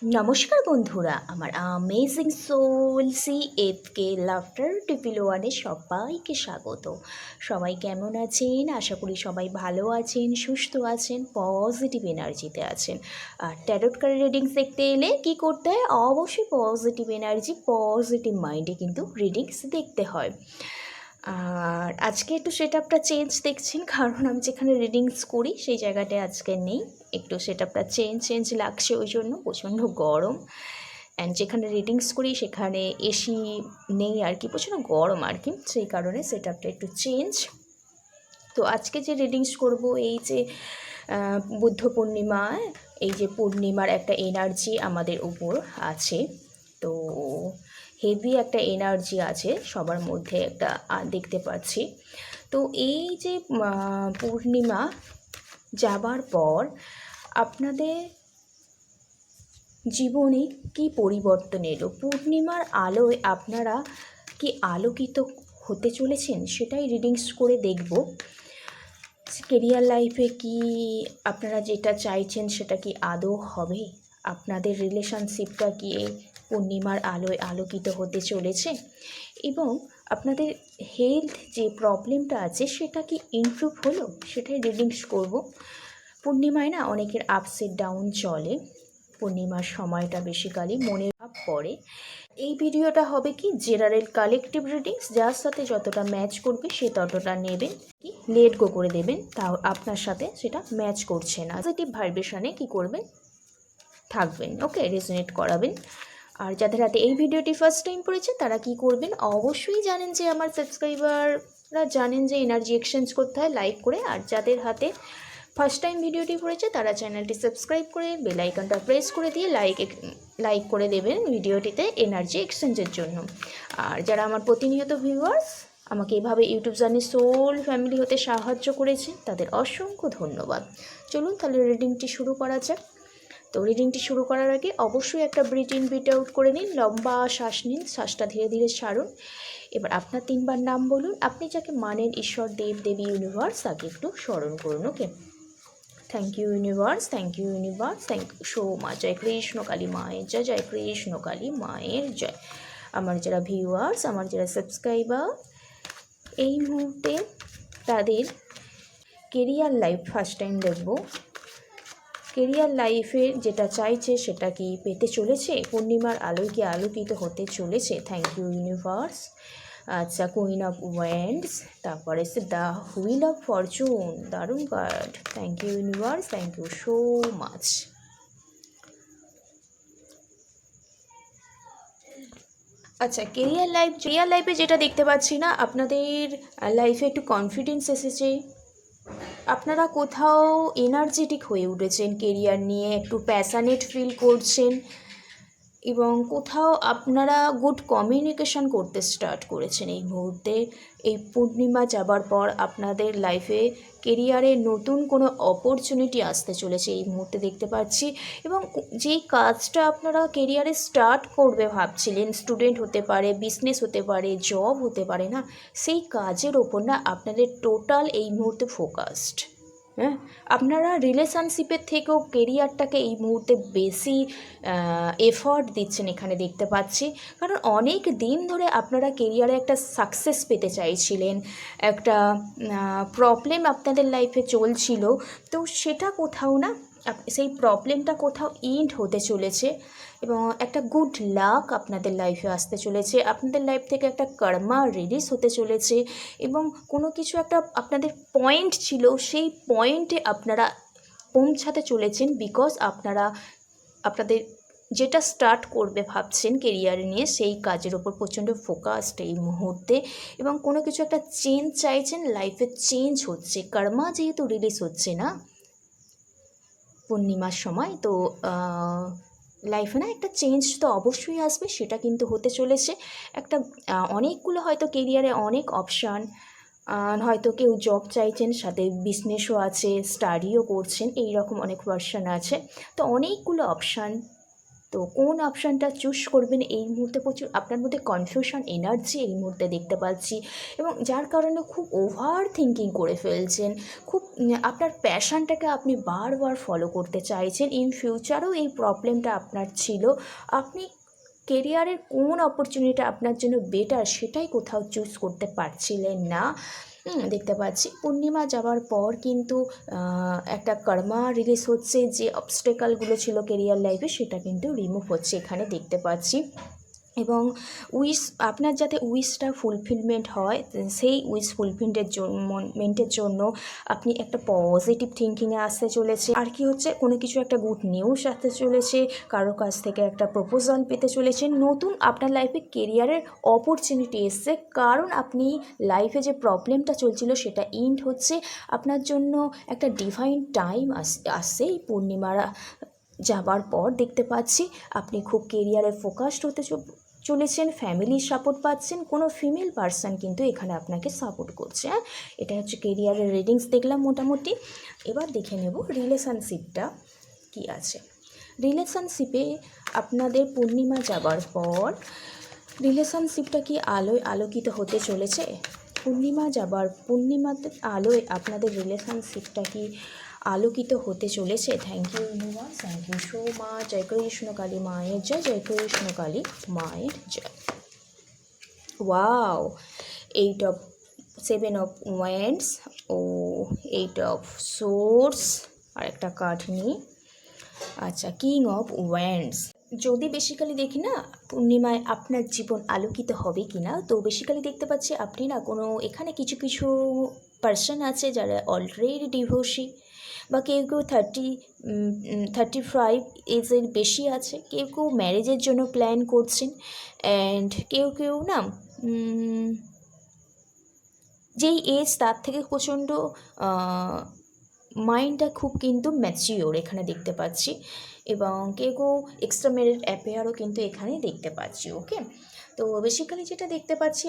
নমস্কার বন্ধুরা, আমার অ্যামেজিং সোল CFK লাফটার টিপিলো ওয়ানে সবাইকে স্বাগত। সবাই কেমন আছেন? আশা করি সবাই ভালো আছেন, সুস্থ আছেন, পজিটিভ এনার্জিতে আছেন। আর ট্যারোট কার্ড রিডিংস দেখতে এলে কি করতে হয়? অবশ্যই পজিটিভ এনার্জি, পজিটিভ মাইন্ডে কিন্তু রিডিংস দেখতে হয়। আর আজকে একটু সেটআপটা চেঞ্জ দেখছেন, কারণ আমি যেখানে রিডিংস করি সেই জায়গাটায় আজকে নেই। একটু সেটআপটা চেঞ্জ লাগছে, ওই জন্য প্রচণ্ড গরম। অ্যান্ড যেখানে রিডিংস করি সেখানে এসি নেই আর কি, প্রচণ্ড গরম আর কি, সেই কারণে সেটআপটা একটু চেঞ্জ। তো আজকে যে রিডিংস করব, এই যে বুদ্ধ পূর্ণিমা, এই যে পূর্ণিমার একটা এনার্জি আমাদের উপর আছে, তো হেভি একটা এনার্জি আছে সবার মধ্যে একটা দেখতে পাচ্ছি। তো এই যে পূর্ণিমা যাবার পর আপনাদের জীবনে কি পরিবর্তন এলো, পূর্ণিমার আলোয় আপনারা কি আলোকিত হতে চলেছেন, সেটাই রিডিংস করে দেখব। কেরিয়ার লাইফে কি আপনারা যেটা চাইছেন সেটা কি আদৌ হবে? আপনাদের রিলেশনশিপটা কি পূর্ণিমার আলোয় আলোকিত হতে চলেছে? এবং আপনাদের হেলথ যে প্রবলেমটা আছে সেটা কি ইমপ্রুভ হলো, সেটাই রিডিংস করব। পূর্ণিমায় না অনেকের আপস এন্ড ডাউন চলে, পূর্ণিমার সময়টা বেসিক্যালি মনের ভাব পড়ে। এই ভিডিওটা হবে কি জেনারেল কালেকটিভ রিডিংস, যার সাথে যতটা ম্যাচ করবে সে ততটা নেবেন, কি লেট গো করে দেবেন, তাও আপনার সাথে সেটা ম্যাচ করছে না। পজিটিভ ভাইব্রেশনে কি করবেন, থাকবেন, ওকে, রেজোনেট করাবেন। আর যাদের হাতে এই ভিডিওটি ফার্স্ট টাইম পড়েছে তারা কি করবেন, অবশ্যই জানেন যে আমার সাবস্ক্রাইবাররা জানেন যে এনার্জি এক্সচেঞ্জ করতে হয় লাইক করে। আর যাদের হাতে ফার্স্ট টাইম ভিডিওটি পড়েছে তারা চ্যানেলটি সাবস্ক্রাইব করে বেল আইকনটা প্রেস করে দিয়ে লাইক করে দেবেন ভিডিওটিতে এনার্জি এক্সচেঞ্জের জন্য। আর যারা আমার প্রতিনিয়ত ভিউয়ার্স আমাকে এভাবে ইউটিউব জার্নি সোল ফ্যামিলি হতে সাহায্য করেছেন, তাদের অসংখ্য ধন্যবাদ। চলুন তাহলে রিডিংটি শুরু করা যাক। তো রিডিংটি শুরু করার আগে অবশ্যই একটা ব্রিথ ইন ব্রিথ আউট করে নিন, লম্বা শ্বাস নিন, শ্বাসটা ধীরে ধীরে ছাড়ুন। এবার আপনার 3বার নাম বলুন, আপনি যাকে মানেন, ঈশ্বর, দেব দেবী, ইউনিভার্স, তাকে একটু স্মরণ করুন। Okay, thank you universe, thank you universe, thank you so much. জয় কৃষ্ণ কালী মায়ের জয়, জয় কৃষ্ণ কালী মায়ের জয়। আমার যারা ভিউয়ার্স, আমার যারা সাবস্ক্রাইবার, এই মুহূর্তে তাদের কেরিয়ার লাইফ ফার্স্ট টাইম দেখব, কেরিয়ার লাইফে যেটা চাইছে সেটা কি পেতে চলেছে, পূর্ণিমার আলোয় কি আলোকিত হতে চলেছে। Thank you universe. আচ্ছা, কুইন অফ ওয়ান্ডস, তারপরে এসে দ্য হুইল অফ ফরচুন, দারুণ card. Thank you universe, thank you so much. আচ্ছা, কেরিয়ার লাইফে যেটা দেখতে পাচ্ছি না, আপনাদের লাইফে একটু কনফিডেন্স এসেছে, আপনারা কোথাও এনার্জেটিক হয়ে উঠেছেন, কেরিয়ার নিয়ে একটু প্যাশানেট ফিল করছেন, এবং কোথাও আপনারা গুড কমিউনিকেশন করতে স্টার্ট করেছেন এই মুহূর্তে। এই পূর্ণিমা যাবার পর আপনাদের লাইফে কেরিয়ারে নতুন কোনো অপরচুনিটি আসতে চলেছে এই মুহূর্তে দেখতে পাচ্ছি। এবং যেই কাজটা আপনারা কেরিয়ারে স্টার্ট করবে ভাবছিলেন, স্টুডেন্ট হতে পারে, বিজনেস হতে পারে, জব হতে পারে, না সেই কাজের ওপর না আপনাদের টোটাল এই মুহূর্তে ফোকাসড। হ্যাঁ, আপনারা রিলেশনশিপের থেকেও কেরিয়ারটাকে এই মুহূর্তে বেশি এফর্ট দিচ্ছেন এখানে দেখতে পাচ্ছি। কারণ অনেক দিন ধরে আপনারা কেরিয়ারে একটা সাকসেস পেতে চাইছিলেন, একটা প্রবলেম আপনাদের লাইফে চলছিল, তো সেটা কোথাও না, সেই প্রবলেমটা কোথাও এন্ড হতে চলেছে, এবং একটা গুড লাক আপনাদের লাইফে আসতে চলেছে, আপনাদের লাইফ থেকে একটা কর্মা রিলিজ হতে চলেছে, এবং কোনো কিছু একটা আপনাদের পয়েন্ট ছিল, সেই পয়েন্টে আপনারা পৌঁছাতে চলেছেন, বিকজ আপনারা আপনাদের যেটা স্টার্ট করবে ভাবছেন কেরিয়ারে নিয়ে, সেই কাজের ওপর প্রচণ্ড ফোকাসড এই মুহূর্তে, এবং কোনো কিছু একটা চেঞ্জ চাইছেন, লাইফে চেঞ্জ হচ্ছে, কর্মা যেহেতু রিলিজ হচ্ছে না পূর্ণিমার সময়, তো লাইফে না একটা চেঞ্জ তো অবশ্যই আসবে, সেটা কিন্তু হতে চলেছে। একটা অনেকগুলো হয়তো কেরিয়ারে অনেক অপশান, হয়তো কেউ জব চাইছেন, সাথে বিজনেসও আছে, স্টাডিও করছেন, এই রকম অনেক ভার্সন আছে, তো অনেকগুলো অপশান তো কোন অপশানটা চুজ করবেন এই মুহূর্তে প্রচুর আপনার মধ্যে কনফিউশন এনার্জি এই মুহূর্তে দেখতে পাচ্ছি, এবং যার কারণে খুব ওভার থিঙ্কিং করে ফেলছেন, খুব আপনার প্যাশনটাকে আপনি বারবার ফলো করতে চাইছেন। ইন ফিউচারেও এই প্রবলেমটা আপনার ছিল, আপনি কেরিয়ারের কোন অপরচুনিটি আপনার জন্য বেটার সেটাই কোথাও চুজ করতে পারছিলেন না। দেখতে পাচ্ছি পূর্ণিমা যাওয়ার পর কিন্তু একটা কর্মা রিলিজ হচ্ছে, যে অবস্টেকালগুলো ছিল কেরিয়ার লাইফে সেটা কিন্তু রিমুভ হচ্ছে এখানে দেখতে পাচ্ছি। এবং উইশ, আপনার যাতে উইশটা ফুলফিলমেন্ট হয়, সেই উইশ ফুলফিলমেন্টের জন্য আপনি একটা পজিটিভ থিঙ্কিংয়ে আসতে চলেছে। আর কি হচ্ছে, কোনো কিছু একটা গুড নিউজ আসতে চলেছে, কারো কাছ থেকে একটা প্রপোজাল পেতে চলেছেন, নতুন আপনার লাইফে কেরিয়ারের অপরচুনিটি এসছে, কারণ আপনি লাইফে যে প্রবলেমটা চলছিল সেটা এন্ড হচ্ছে, আপনার জন্য একটা ডিভাইন টাইম আসছে এই পূর্ণিমার যাবার পর দেখতে পাচ্ছি। আপনি খুব কেরিয়ারে ফোকাসড হতে চলেছেন, ফ্যামিলির সাপোর্ট পাচ্ছেন, কোনো ফিমেল পার্সন কিন্তু এখানে আপনাকে সাপোর্ট করছে। এটা হচ্ছে কেরিয়ারের রিডিংস দেখলাম মোটামুটি। এবার দেখে নেব রিলেশনশিপটা কি আছে। রিলেশনশিপে আপনাদের পূর্ণিমা যাবার পর রিলেশনশিপটা কি আলোয় আলোকিত হতে চলেছে? পূর্ণিমাতে আলোয় আপনাদের রিলেশনশিপটা কি আলোকিত হতে চলেছে? Thank you universe, thank you so much. জয় কৃষ্ণ কালী মায়ের জয়, জয় কৃষ্ণ কালী মায়ের জয়। ওয়াও, 7 of Wands ও 8 of Swords, আর একটা কার্ড নিই। আচ্ছা, কিং অফ ওয়ান্ডস। যদি বেসিক্যালি দেখি না পূর্ণিমায় আপনার জীবন আলোকিত হবে কি না, তো বেসিক্যালি দেখতে পাচ্ছি আপনি না কোনো এখানে কিছু কিছু পার্সন আছে যারা অলরেডি ডিভোর্সি, বা কেউ কেউ 35 এজের বেশি আছে, কেউ কেউ ম্যারেজের জন্য প্ল্যান করছেন, অ্যান্ড কেউ কেউ না যেই এজ তার থেকে প্রচণ্ড মাইন্ডটা খুব কিন্তু ম্যাচিওর এখানে দেখতে পাচ্ছি, এবং কেউ কেউ এক্সট্রা ম্যারিড অ্যাফেয়ারও কিন্তু এখানে দেখতে পাচ্ছি। ওকে, তো বেসিক্যালি যেটা দেখতে পাচ্ছি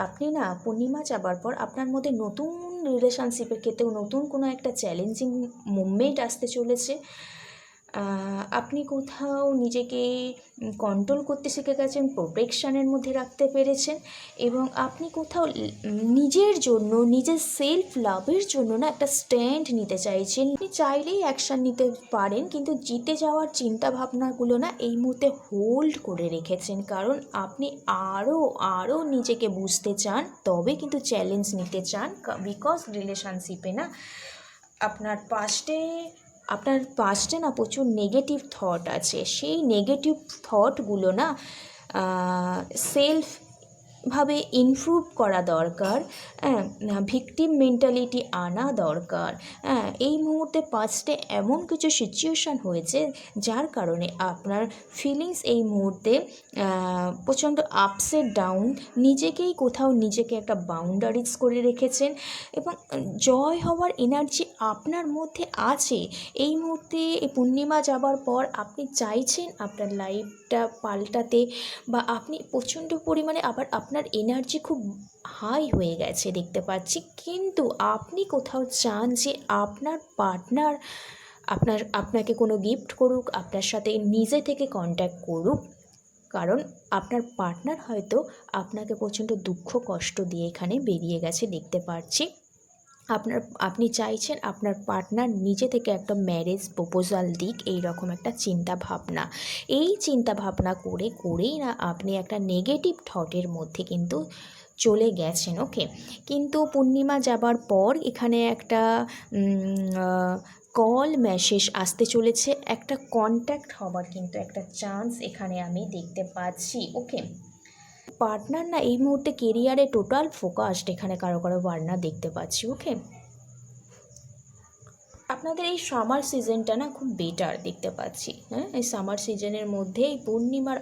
আপনি না পূর্ণিমা যাবার পর আপনার মধ্যে নতুন রিলেশনশিপের ক্ষেত্রেও নতুন কোনো একটা চ্যালেঞ্জিং মুভমেন্ট আসতে চলেছে। আপনি কোথাও নিজেকে কন্ট্রোল করতে শিখে গেছেন, প্রোটেকশানের মধ্যে রাখতে পেরেছেন, এবং আপনি কোথাও নিজের জন্য, নিজের সেলফ লাভের জন্য না একটা স্ট্যান্ড নিতে চাইছেন। আপনি চাইলেই অ্যাকশান নিতে পারেন, কিন্তু জিতে যাওয়ার চিন্তাভাবনাগুলো না এই মুহূর্তে হোল্ড করে রেখেছেন, কারণ আপনি আরও নিজেকে বুঝতে চান, তবে কিন্তু চ্যালেঞ্জ নিতে চান। বিকজ রিলেশনশিপে না আপনার পাস্টে না প্রচুর নেগেটিভ থট আছে, সেই নেগেটিভ থটগুলো না সেলফভাবে ইমপ্রুভ করা দরকার, ভিকটিম মেন্টালিটি আনা দরকার। এই মুহূর্তে পাস্টে এমন কিছু সিচুয়েশান হয়েছে যার কারণে আপনার ফিলিংস এই মুহূর্তে প্রচণ্ড আপসেট ডাউন, নিজেকে একটা বাউন্ডারিজ করে রেখেছেন, এবং জয় হওয়ার এনার্জি আপনার মধ্যে আছে। এই মুহূর্তে এই পূর্ণিমা যাবার পর আপনি চাইছেন আপনার লাইফটা পাল্টাতে, বা আপনি প্রচণ্ড পরিমাণে আবার আপনার এনার্জি খুব হাই হয়ে গেছে দেখতে পাচ্ছি, কিন্তু আপনি কোথাও চান যে আপনার পার্টনার আপনাকে কোনো গিফট করুক, আপনার সাথে নিজে থেকে কন্ট্যাক্ট করুক, কারণ আপনার পার্টনার হয়তো আপনাকে প্রচণ্ড দুঃখ কষ্ট দিয়ে এখানে বেরিয়ে গেছে দেখতে পাচ্ছি। আপনি চাইছেন আপনার পার্টনার নিজে থেকে একটা ম্যারেজ প্রপোজাল দিক, এই রকম একটা চিন্তা ভাবনা করেই না আপনি একটা নেগেটিভ থটের মধ্যে কিন্তু চলে গেছেন। ওকে, কিন্তু পূর্ণিমা যাবার পর এখানে একটা কল মেসেজ আসতে চলেছে, একটা কন্ট্যাক্ট হবার কিন্তু একটা চান্স এখানে আমি দেখতে পাচ্ছি। ওকে, পার্টনার না এই মুহূর্তে কেরিয়ারে টোটাল ফোকাসড এখানে কারো পার্টনার দেখতে পাচ্ছি। ওকে, আপনাদের এই সামার সিজনটা না খুব বেটার দেখতে পাচ্ছি। এই সামার সিজনের মধ্যে এই পূর্ণিমার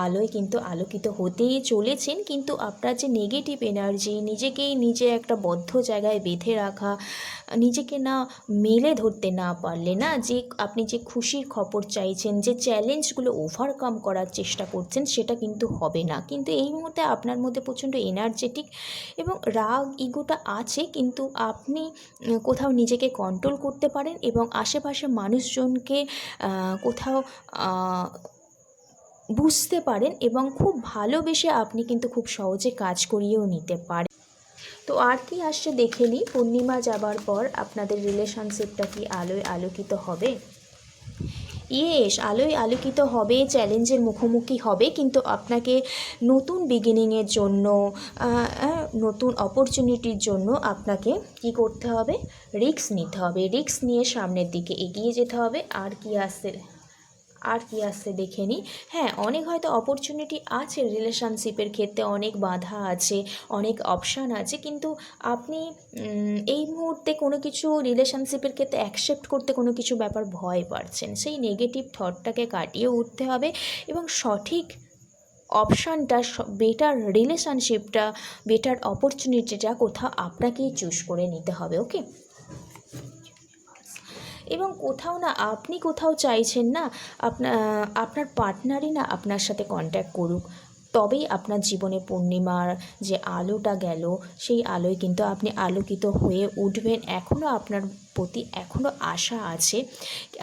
আলোয় কিন্তু আলোকিত হতেই চলেছেন। কিন্তু আপনার যে নেগেটিভ এনার্জি, নিজেকেই নিজে একটা বদ্ধ জায়গায় বেঁধে রাখা, নিজেকে না মেলে ধরতে না পারলে না, যে আপনি যে খুশির খবর চাইছেন, যে চ্যালেঞ্জগুলো ওভারকাম করার চেষ্টা করছেন, সেটা কিন্তু হবে না। কিন্তু এই মুহূর্তে আপনার মধ্যে প্রচণ্ড এনার্জেটিক এবং রাগ ইগোটা আছে, কিন্তু আপনি কোথাও নিজেকে কন্ট্রোল করতে পারেন এবং আশেপাশে মানুষজনকে কোথাও বুঝতে পারেন এবং খুব ভালোবেসে আপনি কিন্তু খুব সহজে কাজ করিয়েও নিতে পারেন। তো আর কি আসছে দেখে নিই, পূর্ণিমা যাবার পর আপনাদের রিলেশনশিপটা কি আলোয় আলোকিত হবে? ইয়েস, আলোয় আলোকিত হবে, চ্যালেঞ্জের মুখোমুখি হবে, কিন্তু আপনাকে নতুন বিগিনিংয়ের জন্য, নতুন অপরচুনিটির জন্য আপনাকে কি করতে হবে? রিস্ক নিতে হবে। রিস্ক নিয়ে সামনের দিকে এগিয়ে যেতে হবে। আর কি আসছে দেখে নিই। হ্যাঁ, অনেক হয়তো অপরচুনিটি আছে রিলেশনশিপের ক্ষেত্রে, অনেক বাধা আছে, অনেক অপশান আছে, কিন্তু আপনি এই মুহূর্তে কোনো কিছু রিলেশনশিপের ক্ষেত্রে অ্যাকসেপ্ট করতে কোনো কিছু ব্যাপার ভয় পাচ্ছেন। সেই নেগেটিভ থটটাকে কাটিয়ে উঠতে হবে এবং সঠিক অপশানটা, বেটার রিলেশনশিপটা, বেটার অপরচুনিটিটা কোথাও আপনাকেই চুজ করে নিতে হবে। ওকে, এবং কোথাও না, আপনি কোথাও চাইছেন না আপনার পার্টনারই না আপনার সাথে কন্ট্যাক্ট করুক, তবেই আপনার জীবনে পূর্ণিমার যে আলোটা গেল, সেই আলোয় কিন্তু আপনি আলোকিত হয়ে উঠবেন। এখনও আপনার প্রতি এখনও আশা আছে।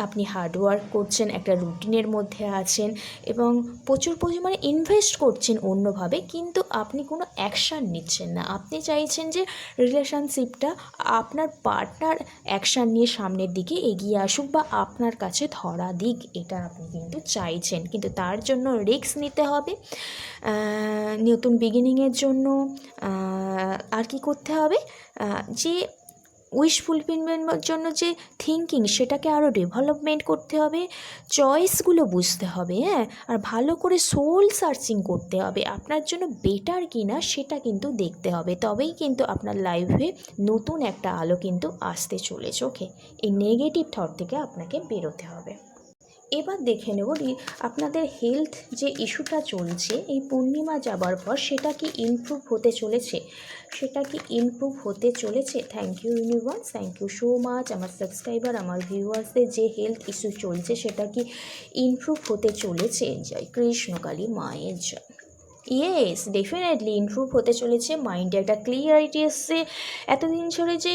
আপনি হার্ডওয়ার্ক করছেন, একটা রুটিনের মধ্যে আছেন এবং প্রচুর পরিমাণে ইনভেস্ট করছেন অন্যভাবে, কিন্তু আপনি কোনো অ্যাকশান নিচ্ছেন না। আপনি চাইছেন যে রিলেশনশিপটা, আপনার পার্টনার অ্যাকশান নিয়ে সামনের দিকে এগিয়ে আসুক বা আপনার কাছে ধরা দিক, এটা আপনি কিন্তু চাইছেন। কিন্তু তার জন্য রিস্ক নিতে হবে। নতুন বিগিনিংয়ের জন্য আর কি করতে হবে, যে উইশ ফুলফিলমেন্টের জন্য যে থিঙ্কিং, সেটাকে আরও ডেভেলপমেন্ট করতে হবে। চয়েসগুলো বুঝতে হবে, হ্যাঁ, আর ভালো করে সোল সার্চিং করতে হবে। আপনার জন্য বেটার কি না সেটা কিন্তু দেখতে হবে, তবেই কিন্তু আপনার লাইফে নতুন একটা আলো কিন্তু আসতে চলেছে। ওকে, এই নেগেটিভ থট থেকে আপনাকে বেরোতে হবে। এবার দেখে নেব আপনাদের হেলথ যে ইস্যুটা চলছে এই পূর্ণিমা যাবার পর, সেটা কি ইমপ্রুভ হতে চলেছে? Thank you universe, thank you so much. আমার সাবস্ক্রাইবার, আমার ভিউয়ার্সদের যে হেলথ ইস্যু চলছে সেটা কি ইমপ্রুভ হতে চলেছে? জয় কৃষ্ণকালী মায়ের জয়। ইয়েস, ডেফিনেটলি ইমপ্রুভ হতে চলেছে। মাইন্ডে একটা ক্লিয়ারিটি এসছে। এতদিন ধরে যে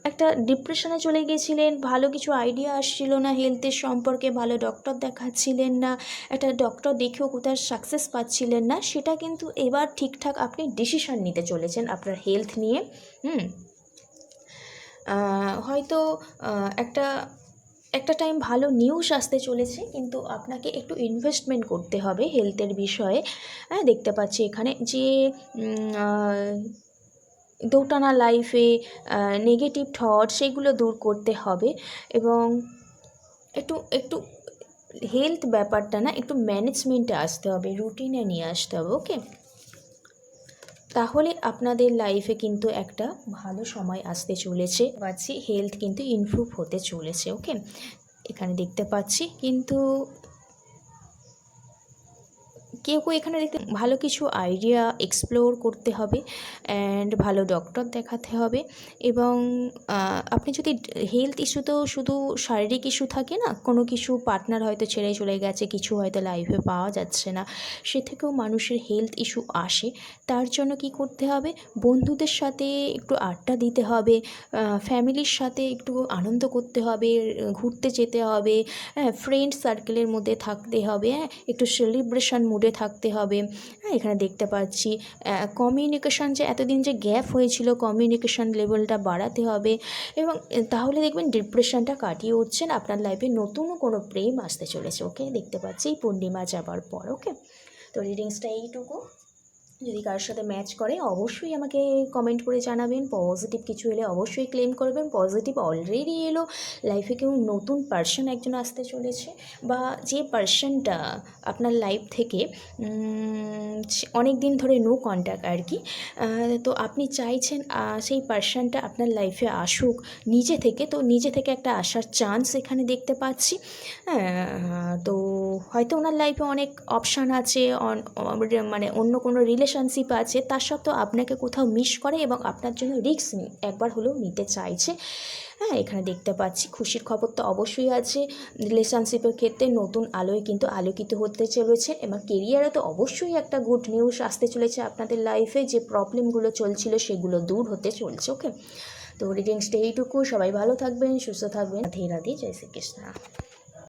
একটা ডিপ্রেশনে চলে গেছিলেন, ভালো কিছু আইডিয়া আসছিল না হেলথের সম্পর্কে, ভালো ডক্টর দেখাচ্ছিলেন না, একটা ডক্টর দেখেও কোথাও সাকসেস পাচ্ছিলেন না, সেটা কিন্তু এবার ঠিকঠাক আপনি ডিসিশন নিতে চলেছেন আপনার হেলথ নিয়ে। হয়তো একটা টাইম ভালো নিউজ আসতে চলেছে, কিন্তু আপনাকে একটু ইনভেস্টমেন্ট করতে হবে হেলথের বিষয়ে। দেখতে পাচ্ছি এখানে যে দোটানা লাইফে নেগেটিভ থট, সেগুলো দূর করতে হবে এবং একটু হেলথ ব্যাপারটা না একটু ম্যানেজমেন্টে আসতে হবে, রুটিনে নিয়ে আসতে হবে। ওকে, তাহলে আপনাদের লাইফে কিন্তু একটা ভালো সময় আসতে চলেছে। পাচ্ছি হেলথ কিন্তু ইমপ্রুভ হতে চলেছে। ওকে, এখানে দেখতে পাচ্ছি, কিন্তু কেউ এখানে দেখতে ভালো কিছু আইডিয়া এক্সপ্লোর করতে হবে অ্যান্ড ভালো ডক্টর দেখাতে হবে। এবং আপনি যদি হেলথ ইস্যু, তো শুধু শারীরিক ইস্যু থাকে না, কোনো কিছু পার্টনার হয়তো ছেড়ে চলে গেছে, কিছু হয়তো লাইফে পাওয়া যাচ্ছে না, সে থেকেও মানুষের হেলথ ইস্যু আসে। তার জন্য কি করতে হবে? বন্ধুদের সাথে একটু আড্ডা দিতে হবে, ফ্যামিলির সাথে একটু আনন্দ করতে হবে, ঘুরতে যেতে হবে, ফ্রেন্ড সার্কেলের মধ্যে থাকতে হবে, একটু সেলিব্রেশন মুডে থাকতে হবে। এখানে দেখতে পাচ্ছি কমিউনিকেশান, যে এতদিন যে গ্যাপ হয়েছিল, কমিউনিকেশান লেভেলটা বাড়াতে হবে এবং তাহলে দেখবেন ডিপ্রেশনটা কাটিয়ে উঠছেন, আপনার লাইফে নতুন কোনো প্রেম আসতে চলেছে। ওকে, দেখতে পাচ্ছি এই পূর্ণিমা যাবার পর। ওকে, তো রিডিংসটা এইটুকু। যদি কারোর সাথে ম্যাচ করে অবশ্যই আমাকে কমেন্ট করে জানাবেন। পজিটিভ কিছু এলে অবশ্যই ক্লেম করবেন। পজিটিভ অলরেডি এলো, লাইফে কেউ নতুন পার্সন একজন আসতে চলেছে, বা যে পার্সনটা আপনার লাইফ থেকে অনেক দিন ধরে নো কন্ট্যাক্ট আর কি, তো আপনি চাইছেন সেই পার্সনটা আপনার লাইফে আসুক নিজে থেকে, তো নিজে থেকে একটা আসার চান্স এখানে দেখতে পাচ্ছি। হ্যাঁ, তো হয়তো ওনার লাইফে অনেক অপশান আছে, মানে অন্য কোনো রিলেশনশিপ আছে, তার সত্ত্বেও আপনাকে কোথাও মিস করে এবং আপনার জন্য রিস্ক একবার হলেও নিতে চাইছে। হ্যাঁ, এখানে দেখতে পাচ্ছি খুশির খবর তো অবশ্যই আছে। রিলেশনশিপের ক্ষেত্রে নতুন আলোয় কিন্তু আলোকিত হতে চলেছে, এবং কেরিয়ারে তো অবশ্যই একটা গুড নিউজ আসতে চলেছে আপনাদের লাইফে। যে প্রবলেমগুলো চলছিল সেগুলো দূর হতে চলছে। ওকে, তো রিডিংসটা এইটুকু। সবাই ভালো থাকবেন, সুস্থ থাকবেন। রাধে রাধে, জয় শ্রীকৃষ্ণ।